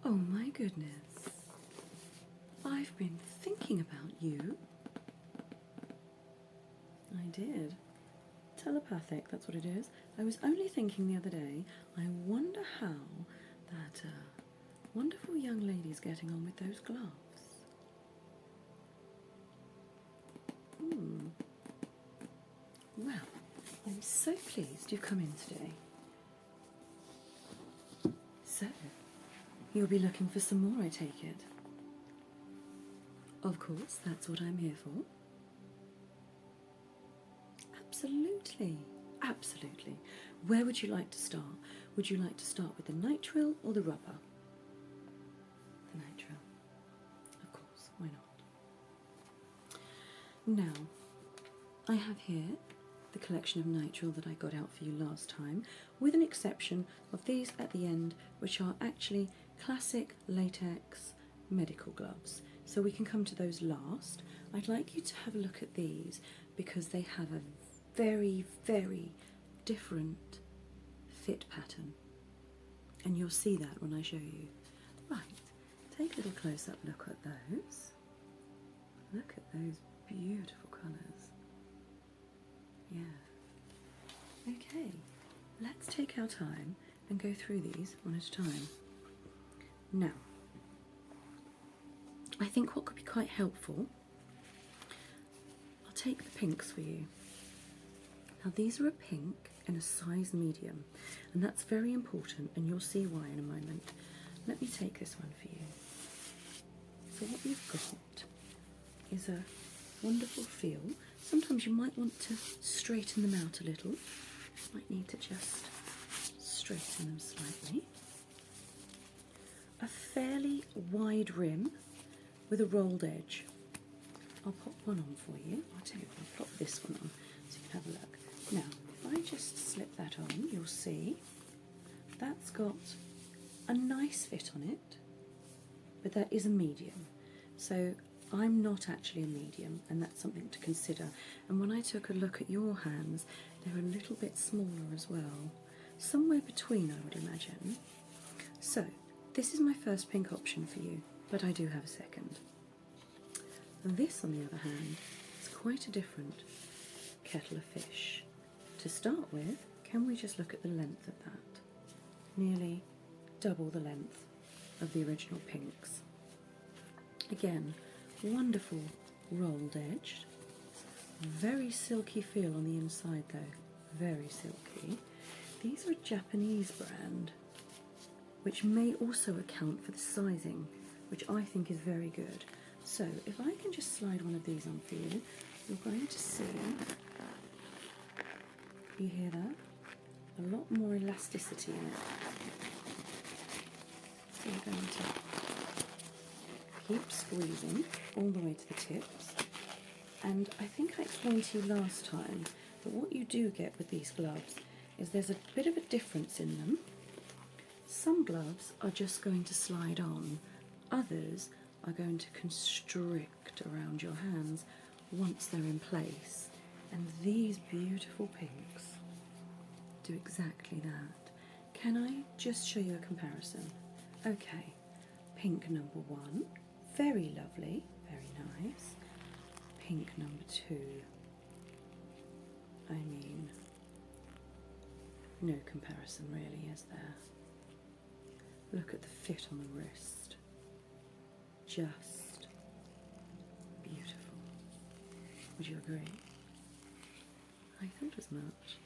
Oh my goodness. I've been thinking about you. I did. Telepathic, that's what it is. I was only thinking the other day, I wonder how that wonderful young lady's getting on with those gloves. Well, I'm so pleased you've come in today. So, you'll be looking for some more, I take it? Of course, that's what I'm here for. Absolutely, absolutely. Where would you like to start? Would you like to start with the nitril or the rubber? The nitril. Of course, why not? Now, I have here the collection of nitril that I got out for you last time, with an exception of these at the end, which are actually classic latex medical gloves. So we can come to those last. I'd like you to have a look at these because they have a very, very different fit pattern. And you'll see that when I show you. Right, take a little close-up look at those. Look at those beautiful colours. Yeah. Okay, let's take our time and go through these one at a time. Now, I think what could be quite helpful, I'll take the pinks for you. Now these are a pink in a size medium, and that's very important, and you'll see why in a moment. Let me take this one for you. So what you've got is a wonderful feel. Sometimes you might want to straighten them out a little. Might need to just straighten them slightly. A fairly wide rim with a rolled edge. I'll pop one on for you. I'll tell you what, I'll pop this one on so you can have a look. Now, if I just slip that on, you'll see that's got a nice fit on it, but that is a medium. So I'm not actually a medium, and that's something to consider. And when I took a look at your hands, they're a little bit smaller as well. Somewhere between, I would imagine. So, this is my first pink option for you, but I do have a second. And this, on the other hand, is quite a different kettle of fish. To start with, can we just look at the length of that? Nearly double the length of the original pinks. Again, wonderful rolled edge. Very silky feel on the inside though, very silky. These are a Japanese brand, which may also account for the sizing, which I think is very good. So if I can just slide one of these on for you, you're going to see, you hear that? A lot more elasticity in it. So we're going to keep squeezing all the way to the tips. And I think I explained to you last time that what you do get with these gloves is there's a bit of a difference in them. Some gloves are just going to slide on, others are going to constrict around your hands once they're in place. And these beautiful pinks do exactly that. Can I just show you a comparison? Okay, pink number 1, very lovely, very nice. Pink number 2, I mean, no comparison really, is there? Look at the fit on the wrist. Just beautiful. Would you agree? I thought as much.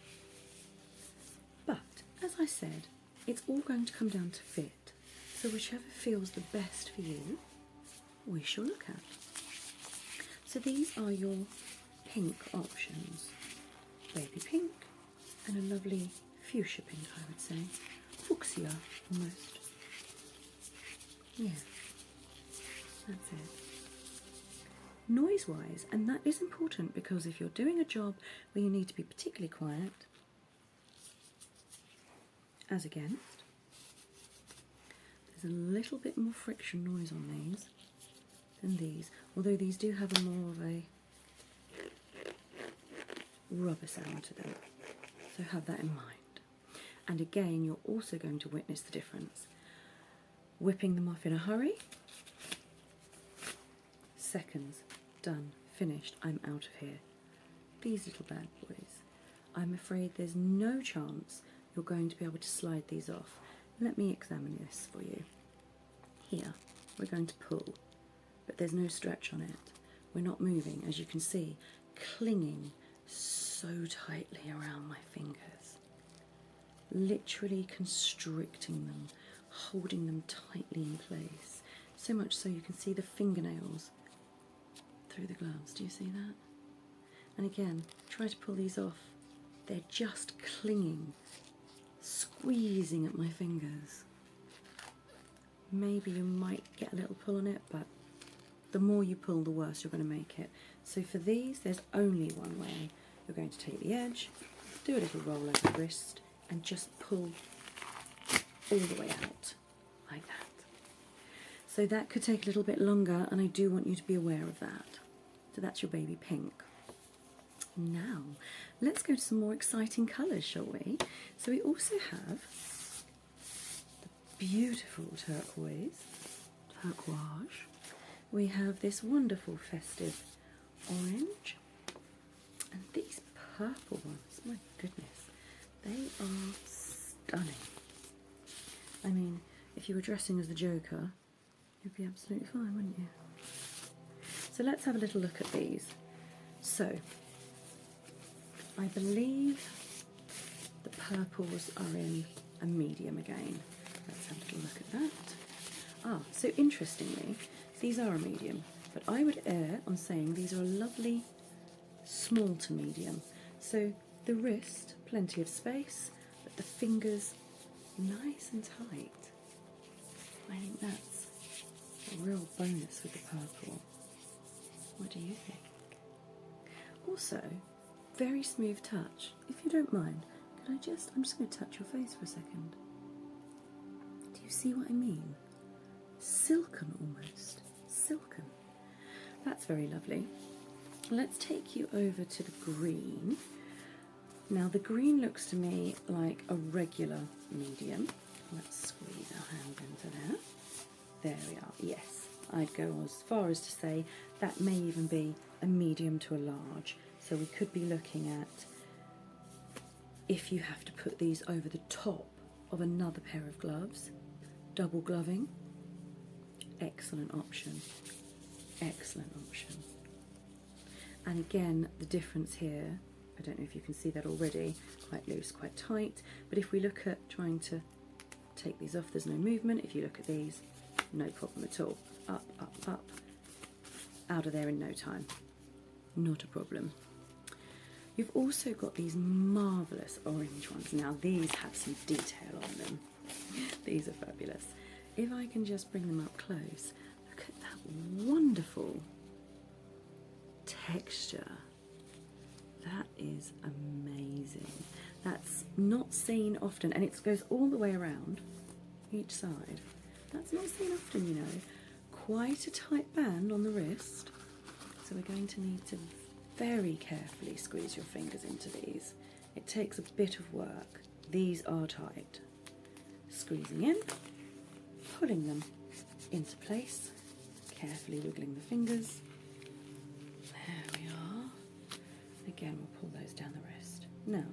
But, as I said, it's all going to come down to fit. So whichever feels the best for you, we shall look at. So these are your pink options. Baby pink and a lovely fuchsia pink, I would say. Fuchsia, almost. Yeah, that's it. Noise-wise, and that is important because if you're doing a job where you need to be particularly quiet, as against, there's a little bit more friction noise on these than these, although these do have a more of a rubber sound to them, so have that in mind. And again, you're also going to witness the difference. whipping them off in a hurry. Seconds, done, finished, I'm out of here. These little bad boys, I'm afraid there's no chance you're going to be able to slide these off. Let me examine this for you. Here, we're going to pull, but there's no stretch on it. We're not moving, as you can see, clinging so tightly around my fingers, literally constricting them, holding them tightly in place, so much so you can see the fingernails through the gloves. Do you see that? And again, try to pull these off. They're just clinging, squeezing at my fingers. Maybe you might get a little pull on it, but the more you pull, the worse you're going to make it. So for these, there's only one way. You're going to take the edge, do a little roll over the wrist, and just pull all the way out, like that. So that could take a little bit longer, and I do want you to be aware of that. So that's your baby pink. Now, let's go to some more exciting colours, shall we? So we also have the beautiful turquoise. We have this wonderful festive orange, and these purple ones, my goodness, they are stunning. I mean, if you were dressing as the Joker, you'd be absolutely fine, wouldn't you? So let's have a little look at these. So, I believe the purples are in a medium again. Let's have a little look at that. So interestingly, these are a medium, but I would err on saying these are a lovely small to medium. So the wrist, plenty of space, but the fingers nice and tight. I think that's a real bonus with the purple. What do you think? Also, very smooth touch. If you don't mind, I'm just going to touch your face for a second. Do you see what I mean? Silken almost. Silken. That's very lovely. Let's take you over to the green. Now the green looks to me like a regular medium. Let's squeeze our hand into there. There we are. Yes, I'd go as far as to say that may even be a medium to a large. So we could be looking at, if you have to put these over the top of another pair of gloves, double gloving, excellent option, excellent option. And again, the difference here, I don't know if you can see that already, quite loose, quite tight, but if we look at trying to take these off, there's no movement. If you look at these, no problem at all. Up, up, up, out of there in no time. Not a problem. You've also got these marvellous orange ones. Now these have some detail on them. These are fabulous. If I can just bring them up close, look at that wonderful texture. That is amazing. That's not seen often, and it goes all the way around each side. That's not seen often, you know. Quite a tight band on the wrist, so we're going to need to very carefully squeeze your fingers into these. It takes a bit of work. These are tight. Squeezing in, pulling them into place, carefully wiggling the fingers. There we are. Again, we'll pull those down the wrist. Now,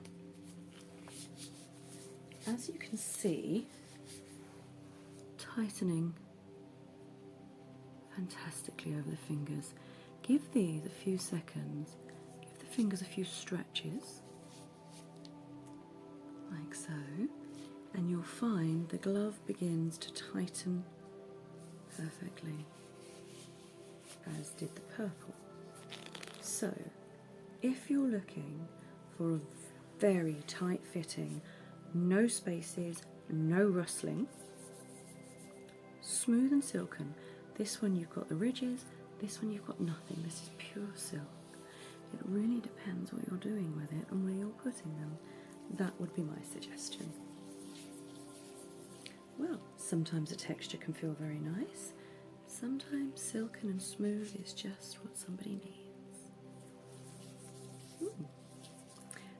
as you can see, tightening fantastically over the fingers. Give these a few seconds, give the fingers a few stretches, like so, and you'll find the glove begins to tighten perfectly, as did the purple. So, if you're looking for a very tight fitting, no spaces, no rustling, smooth and silken, this one you've got the ridges, this one you've got nothing. This is pure silk. It really depends what you're doing with it and where you're putting them. That would be my suggestion. Well, sometimes a texture can feel very nice. Sometimes silken and smooth is just what somebody needs.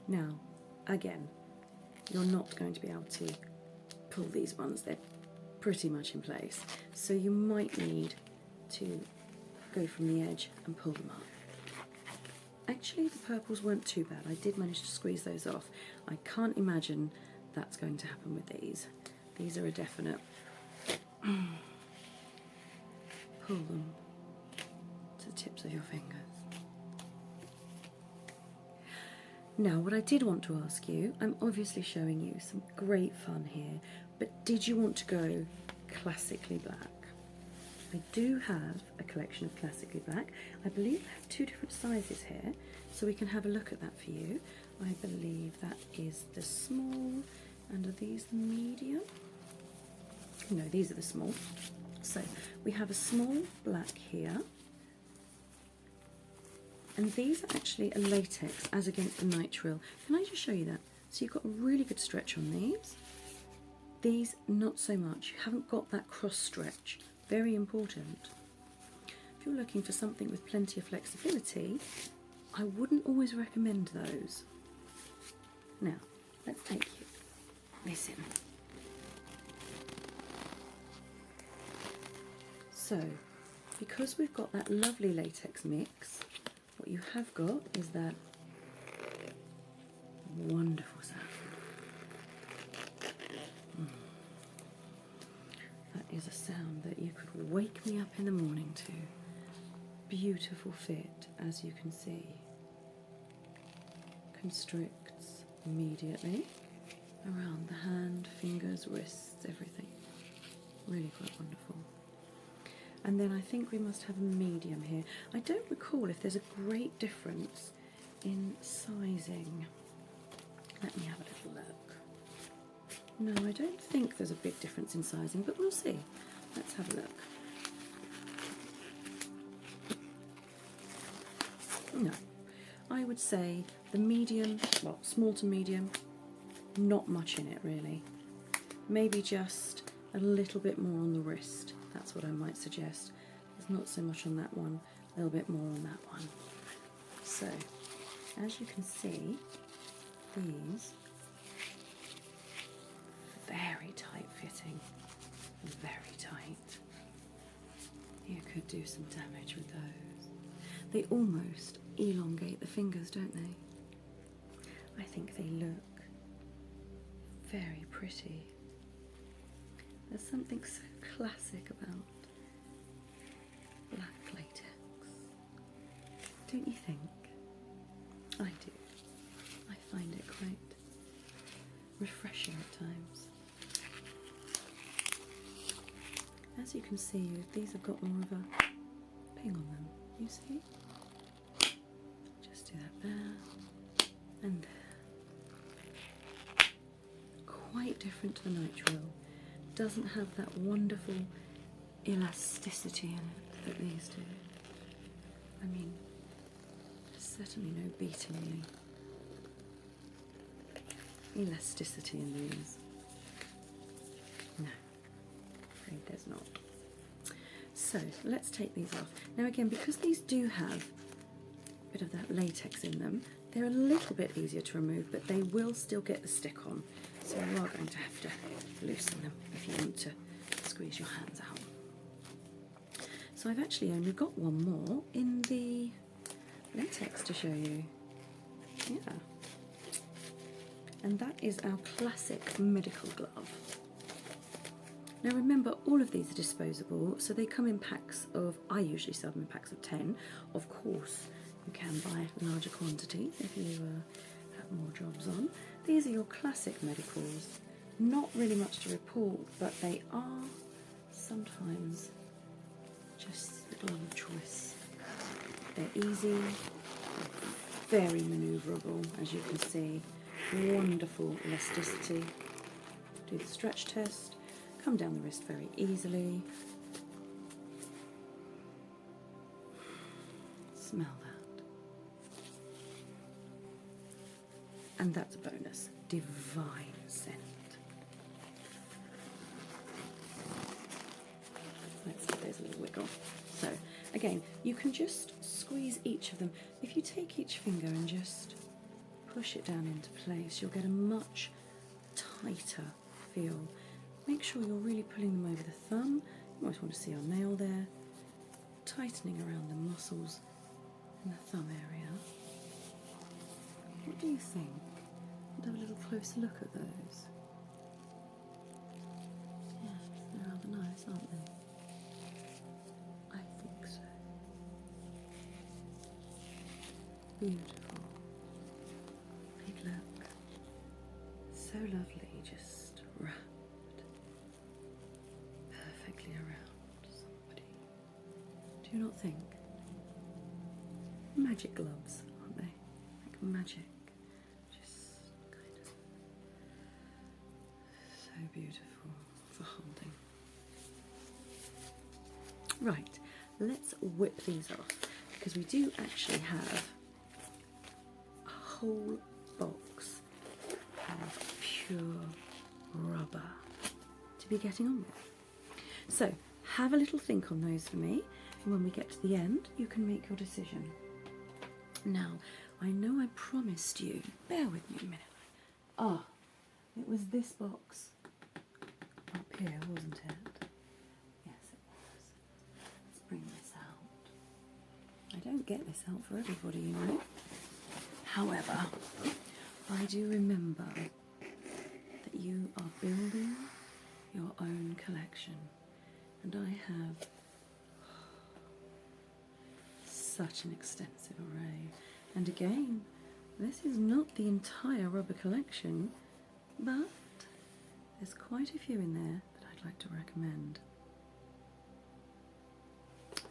Now, again, you're not going to be able to pull these ones. They're pretty much in place. So you might need to go from the edge and pull them up. Actually, the purples weren't too bad. I did manage to squeeze those off. I can't imagine that's going to happen with these. These are a definite pull them to the tips of your fingers. Now, what I did want to ask you, I'm obviously showing you some great fun here, but did you want to go classically black? I do have a collection of classically black. I believe I have 2 different sizes here, so we can have a look at that for you. I believe that is the small, and are these the medium? No, these are the small. So we have a small black here, and these are actually a latex as against the nitril. Can I just show you that? So you've got a really good stretch on these. These, not so much. You haven't got that cross stretch. Very important. If you're looking for something with plenty of flexibility, I wouldn't always recommend those. Now, let's take this in. So, because we've got that lovely latex mix, what you have got is that wonderful sound. That is a sound that you could wake me up in the morning to. Beautiful fit, as you can see. Constricts immediately around the hand, fingers, wrists, everything. Really quite wonderful. And then I think we must have a medium here. I don't recall if there's a great difference in sizing. Let me have a little look. No, I don't think there's a big difference in sizing, but we'll see. Let's have a look. No, I would say the medium, well, small to medium, not much in it really. Maybe just a little bit more on the wrist. That's what I might suggest. There's not so much on that one, a little bit more on that one. So, as you can see, these very tight fitting, very tight. You could do some damage with those. They almost elongate the fingers, don't they? I think they look very pretty. There's something so classic about black latex, don't you think? I do. I find it quite refreshing at times. As you can see, these have got more of a ping on them, you see? Just do that there and there. Quite different to the nitrile. Doesn't have that wonderful elasticity in it that these do. I mean, there's certainly no beating the elasticity in these. No, afraid there's not. So let's take these off. Now again, because these do have a bit of that latex in them, they're a little bit easier to remove, but they will still get the stick on. So you are going to have to loosen them if you want to squeeze your hands out. So I've actually only got one more in the latex to show you. Yeah. And that is our classic medical glove. Now remember, all of these are disposable, so they come in packs of, I usually sell them in packs of 10. Of course, you can buy larger quantities if you have more jobs on. These are your classic medicals. Not really much to report, but they are sometimes just the glove of choice. They're easy, very manoeuvrable, as you can see. Wonderful elasticity. Do the stretch test. Come down the wrist very easily. Smell that. And that's a bonus. Divine scent. Let's give those a little wiggle. So, again, you can just squeeze each of them. If you take each finger and just push it down into place, you'll get a much tighter feel. Make sure you're really pulling them over the thumb. You might want to see our nail there. Tightening around the muscles in the thumb area. What do you think? Let's have a little closer look at those. Yes, they're rather nice, aren't they? I think so. Beautiful. Big look. So lovely, just wrapped perfectly around somebody. Do you not think? Magic gloves, aren't they? Like magic. Just kind of so beautiful for holding. Right, let's whip these off because we do actually have a whole box of pure rubber to be getting on with. So have a little think on those for me, and when we get to the end you can make your decision. Now, I know I promised you, bear with me a minute. It was this box up here, wasn't it? Yes, it was. Let's bring this out. I don't get this out for everybody, you know. However, I do remember that you are building your own collection, and I have such an extensive array. And again, this is not the entire rubber collection, but there's quite a few in there that I'd like to recommend.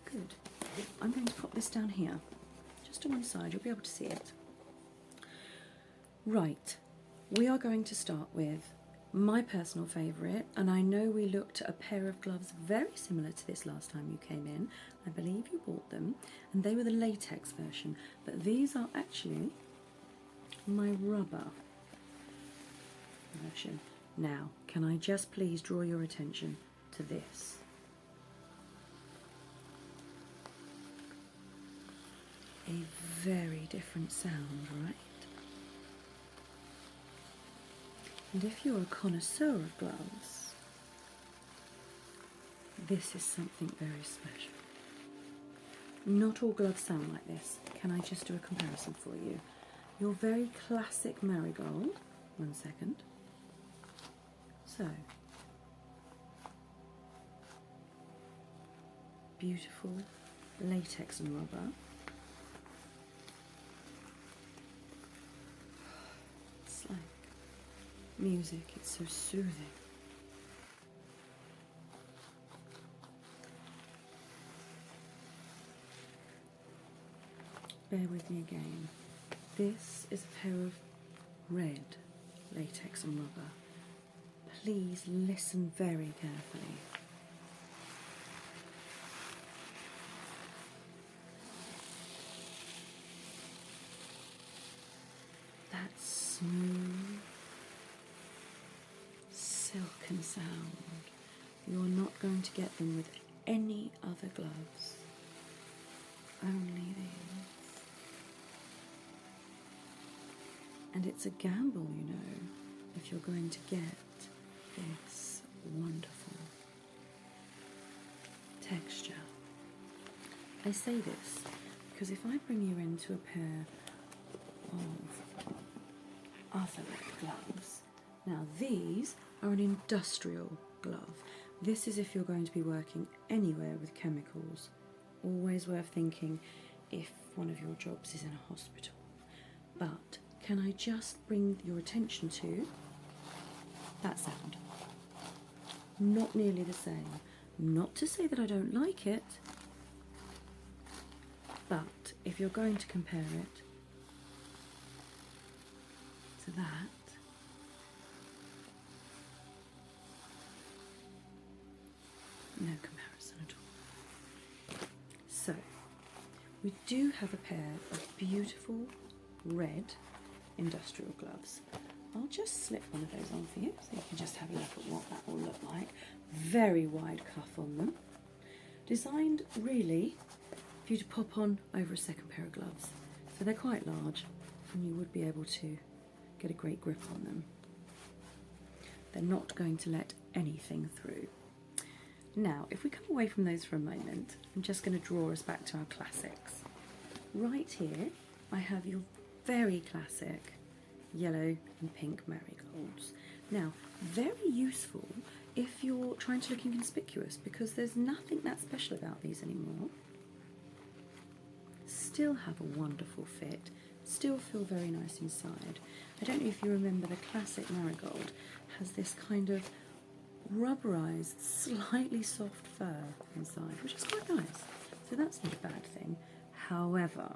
Good. I'm going to pop this down here, just to one side, you'll be able to see it. Right, we are going to start with my personal favourite, and I know we looked at a pair of gloves very similar to this last time you came in. I believe you bought them, and they were the latex version, but these are actually my rubber version. Now, can I just please draw your attention to this? A very different sound, right? And if you're a connoisseur of gloves, this is something very special. Not all gloves sound like this. Can I just do a comparison for you? Your very classic marigold. One second. So, beautiful latex and rubber. It's like music, it's so soothing. Bear with me again. This is a pair of red latex and rubber. Please listen very carefully. That smooth, silken sound. You're not going to get them with any other gloves. Only these. And it's a gamble, you know, if you're going to get this wonderful texture. I say this because if I bring you into a pair of other gloves, now these are an industrial glove. This is if you're going to be working anywhere with chemicals. Always worth thinking if one of your jobs is in a hospital. But can I just bring your attention to that sound? Not nearly the same. Not to say that I don't like it, but if you're going to compare it to that, no comparison at all. So, we do have a pair of beautiful red industrial gloves. I'll just slip one of those on for you so you can just have a look at what that will look like. Very wide cuff on them. Designed really for you to pop on over a second pair of gloves. So they're quite large and you would be able to get a great grip on them. They're not going to let anything through. Now, if we come away from those for a moment, I'm just going to draw us back to our classics. Right here, I have your very classic yellow and pink marigolds. Now, very useful if you're trying to look inconspicuous, because there's nothing that special about these anymore. Still have a wonderful fit, still feel very nice inside. I don't know if you remember, the classic marigold has this kind of rubberized, slightly soft fur inside, which is quite nice. So that's not a bad thing. However,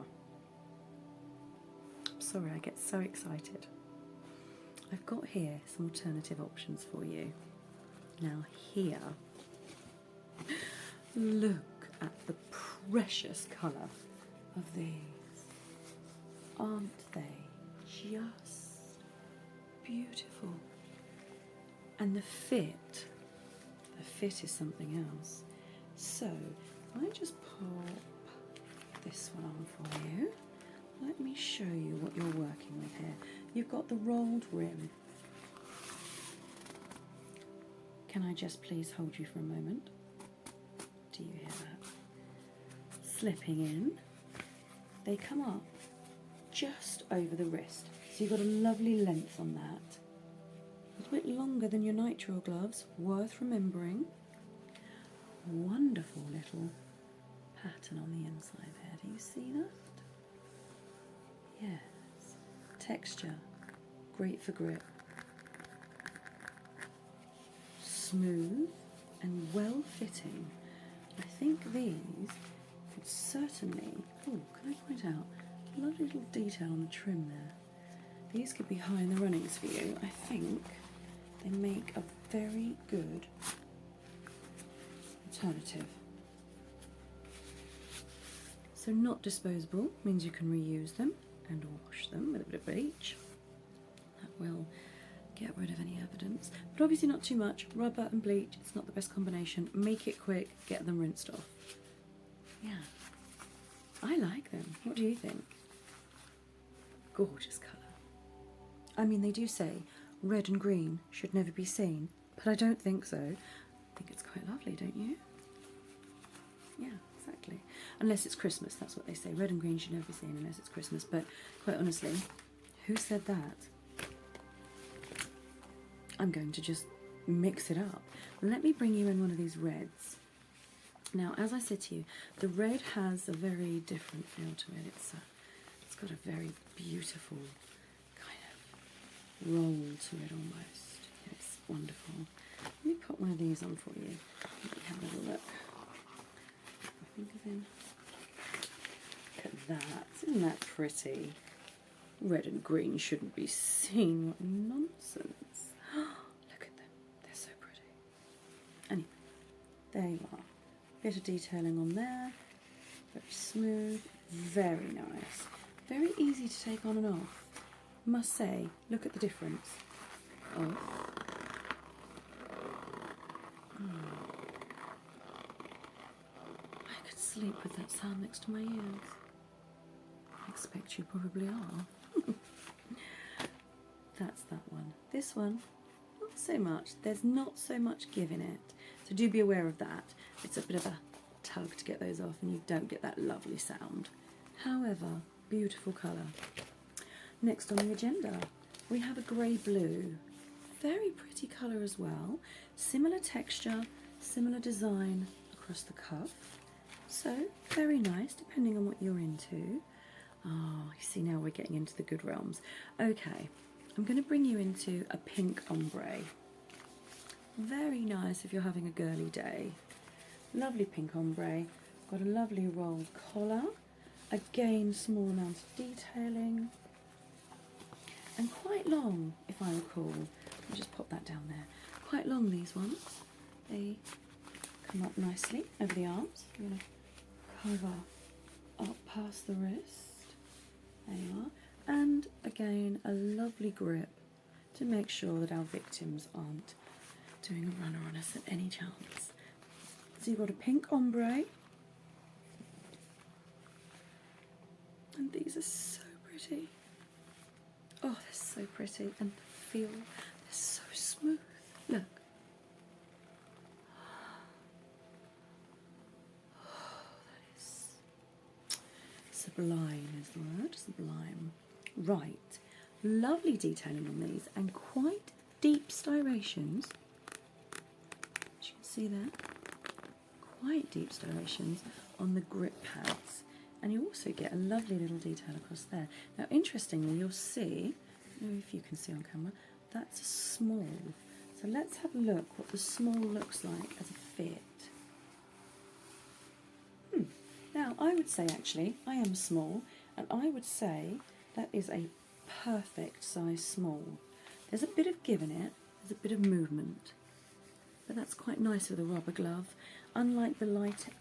sorry, I get so excited. I've got here some alternative options for you. Now here, look at the precious colour of these. Aren't they just beautiful? And the fit is something else. So I just pop this one on for you. Let me show you what you're working with here. You've got the rolled rim. Can I just please hold you for a moment? Do you hear that? Slipping in. They come up just over the wrist. So you've got a lovely length on that. A little bit longer than your nitril gloves, worth remembering. Wonderful little pattern on the inside there. Do you see that? Yes. Texture, great for grip. Smooth and well fitting. I think these could certainly, oh, can I point out, lovely little detail on the trim there. These could be high in the runnings for you. I think they make a very good alternative. So not disposable means you can reuse them and wash them with a bit of bleach. That will get rid of any evidence, but obviously not too much. Rubber and bleach, it's not the best combination. Make it quick, get them rinsed off. Yeah, I like them. What do you think? Gorgeous colour. I mean, they do say red and green should never be seen, but I don't think so. I think it's quite lovely, don't you? Yeah, exactly. Unless it's Christmas, that's what they say. Red and green should never be seen unless it's Christmas, but quite honestly, who said that? I'm going to just mix it up. Let me bring you in one of these reds. Now, as I said to you, the red has a very different feel to it. It's got a very beautiful kind of roll to it almost. It's wonderful. Let me put one of these on for you. Let me have a little look. I think of him. Look at that. Isn't that pretty? Red and green shouldn't be seen. What nonsense. Look at them. They're so pretty. Anyway, there you are. Bit of detailing on there. Very smooth. Very nice. Very easy to take on and off. Must say, look at the difference. Oh. I could sleep with that sound next to my ears. I expect you probably are. That's that one. This one, not so much. There's not so much give in it. So do be aware of that. It's a bit of a tug to get those off and you don't get that lovely sound. However, beautiful colour. Next on the agenda, we have a grey-blue. Very pretty colour as well. Similar texture, similar design across the cuff. So, very nice, depending on what you're into. Oh, you see, now we're getting into the good realms. Okay, I'm going to bring you into a pink ombre. Very nice if you're having a girly day. Lovely pink ombre. Got a lovely rolled collar. Again, small amount of detailing. And quite long, if I recall. I'll just pop that down there. Quite long, these ones. They come up nicely over the arms. You're going to cover up past the wrist. There you are. And again, a lovely grip to make sure that our victims aren't doing a runner on us at any chance. So you've got a pink ombre. And these are so pretty. Oh, they're so pretty. And the feel, they're so smooth. Look. Sublime is the word, sublime. Right, lovely detailing on these and quite deep striations. As you can see there, quite deep striations on the grip pads. And you also get a lovely little detail across there. Now, interestingly, you'll see, I don't know if you can see on camera, that's a small. So let's have a look what the small looks like as a fit. Now, I would say actually, I am small, and I would say that is a perfect size small. There's a bit of give in it, there's a bit of movement, but that's quite nice with a rubber glove. Unlike the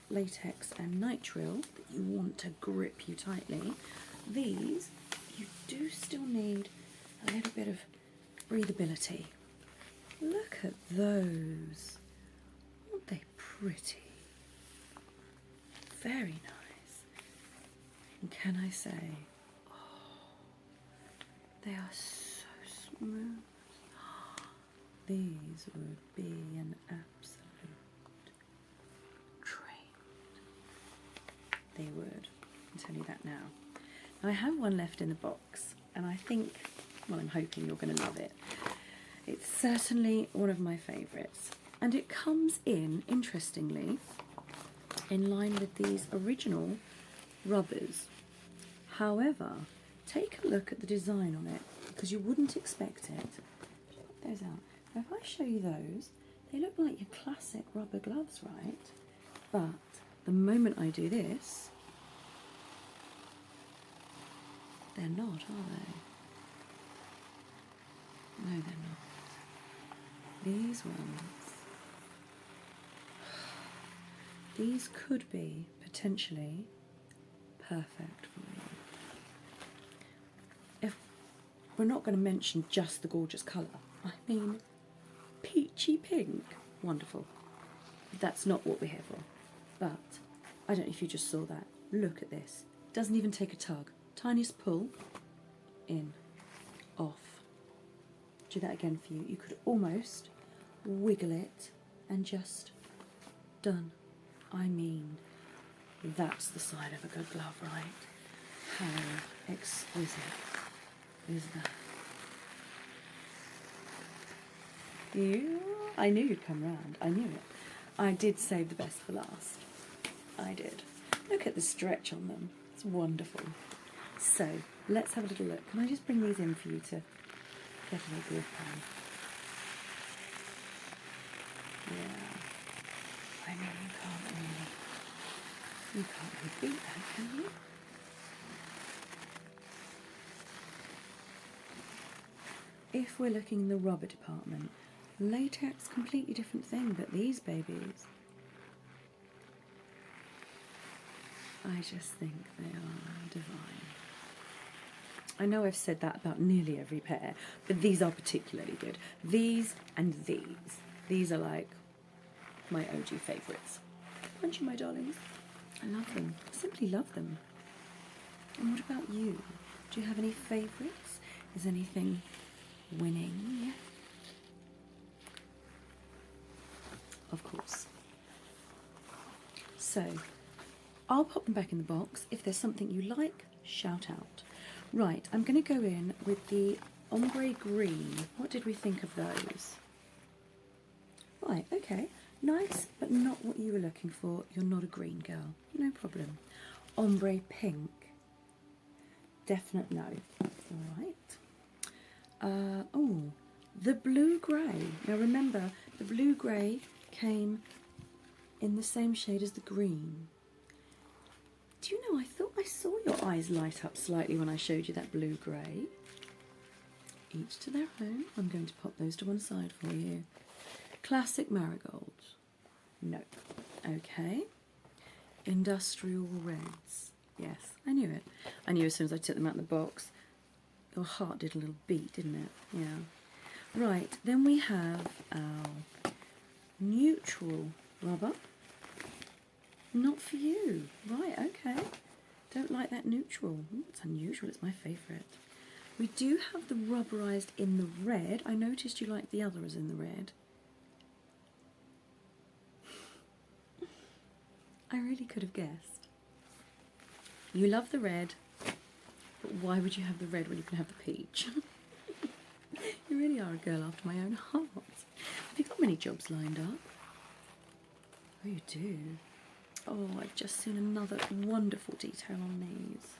latex and nitril that you want to grip you tightly, these you do still need a little bit of breathability. Look at those. Aren't they pretty? Very nice. And can I say, oh, they are so smooth. These would be an absolute treat. They would. I'll tell you that now. I have one left in the box, and I think, well, I'm hoping you're going to love it. It's certainly one of my favourites, and it comes in, interestingly, in line with these original rubbers. However, take a look at the design on it, because you wouldn't expect it. Put those out. Now, if I show you those, they look like your classic rubber gloves, right? But the moment I do this, they're not, are they? No, they're not. These ones, these could be potentially perfect for you. If we're not going to mention just the gorgeous colour, I mean peachy pink, wonderful. That's not what we're here for. But I don't know if you just saw that. Look at this. Doesn't even take a tug. Tiniest pull, in, off. Do that again for you. You could almost wiggle it and just done. I mean, that's the side of a good glove, right? How exquisite is that? I knew you'd come round. I knew it. I did save the best for last. I did. Look at the stretch on them. It's wonderful. So, let's have a little look. Can I just bring these in for you to get a grip on? Yeah. I mean, you can't really beat that, can you? If we're looking in the rubber department, latex, completely different thing, but these babies, I just think they are divine. I know I've said that about nearly every pair, but these are particularly good. These and these. These are like my OG favourites. Aren't you, my darlings? I love them. I simply love them. And what about you? Do you have any favourites? Is anything winning? Of course. So, I'll pop them back in the box. If there's something you like, shout out. Right, I'm going to go in with the ombre green. What did we think of those? Right, okay. Nice, but not what you were looking for. You're not a green girl. No problem. Ombre pink. Definite no. All right. Oh, the blue grey. Now remember, the blue grey came in the same shade as the green. Do you know, I thought I saw your eyes light up slightly when I showed you that blue grey. Each to their own. I'm going to pop those to one side for you. Classic marigold. No. Okay. Industrial reds. Yes, I knew it. I knew as soon as I took them out of the box. Your heart did a little beat, didn't it? Yeah. Right, then we have our neutral rubber. Not for you. Right, okay. Don't like that neutral. Ooh, it's unusual, it's my favourite. We do have the rubberised in the red. I noticed you liked the others in the red. I really could have guessed. You love the red, but why would you have the red when you can have the peach? You really are a girl after my own heart. Have you got many jobs lined up? Oh, you do. Oh, I've just seen another wonderful detail on these.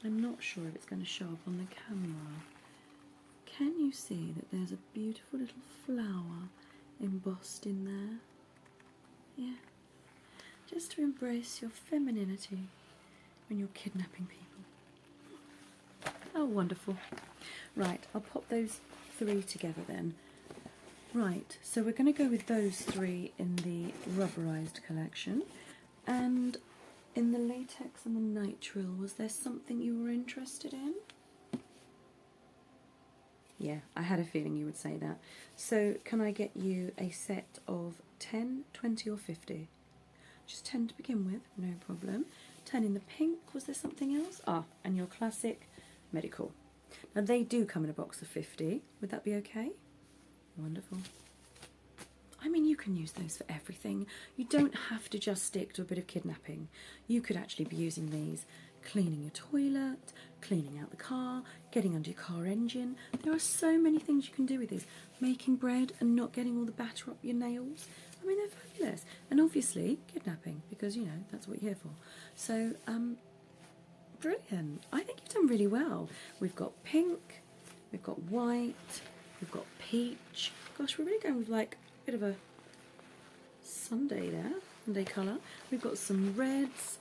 I'm not sure if it's going to show up on the camera. Can you see that there's a beautiful little flower embossed in there? Yeah. Just to embrace your femininity when you're kidnapping people. Oh, wonderful. Right, I'll pop those 3 together then. Right, so we're going to go with those 3 in the rubberized collection. And in the latex and the nitrile, was there something you were interested in? Yeah, I had a feeling you would say that. So can I get you a set of 10, 20 or 50? Just 10 to begin with, no problem. 10 in the pink, was there something else? Ah, and your classic medical. Now they do come in a box of 50, would that be okay? Wonderful. I mean, you can use those for everything. You don't have to just stick to a bit of kidnapping. You could actually be using these cleaning your toilet, cleaning out the car, getting under your car engine. There are so many things you can do with these. Making bread and not getting all the batter up your nails. I mean, they're fabulous. And obviously, kidnapping, because, you know, that's what you're here for. So, brilliant. I think you've done really well. We've got pink, we've got white, we've got peach. Gosh, we're really going with like a bit of a Sunday there, Sunday colour. We've got some reds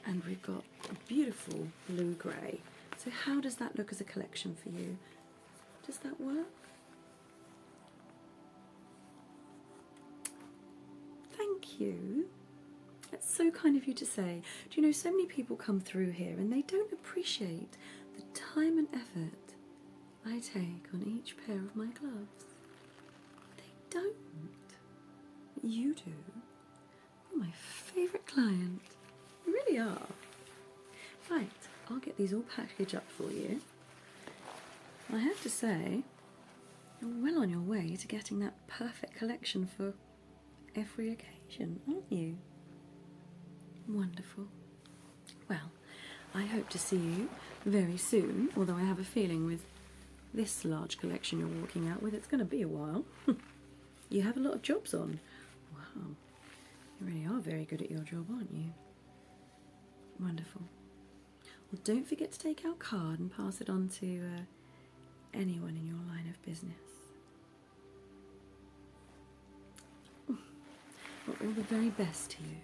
and we've got a beautiful blue-grey. So how does that look as a collection for you? Does that work? Thank you. That's so kind of you to say. Do you know, so many people come through here and they don't appreciate the time and effort I take on each pair of my gloves. They don't. You do. You're my favourite client. You really are. Right, I'll get these all packaged up for you. I have to say, you're well on your way to getting that perfect collection for every occasion, aren't you? Wonderful. Well, I hope to see you very soon, although I have a feeling with this large collection you're walking out with, it's going to be a while. You have a lot of jobs on. Wow. You really are very good at your job, aren't you? Wonderful. Well, don't forget to take our card and pass it on to anyone in your line of business. Well, all the very best to you.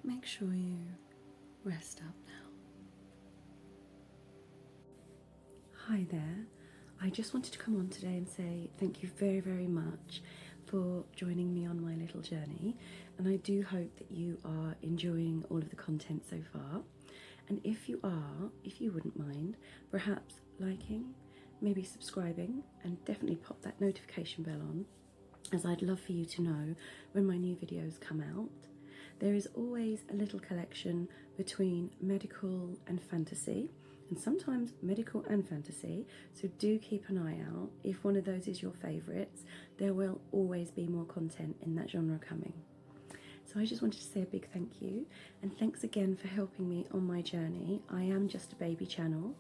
Make sure you rest up now. Hi there. I just wanted to come on today and say thank you very, very much for joining me on my little journey. And I do hope that you are enjoying all of the content so far. And if you are, if you wouldn't mind, perhaps liking, maybe subscribing, and definitely pop that notification bell on, as I'd love for you to know when my new videos come out. There is always a little collection between medical and fantasy, and sometimes medical and fantasy, so do keep an eye out. If one of those is your favourites, there will always be more content in that genre coming. So I just wanted to say a big thank you, and thanks again for helping me on my journey. I am just a baby channel,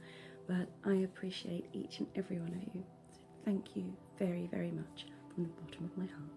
but I appreciate each and every one of you. So thank you very, very much from the bottom of my heart.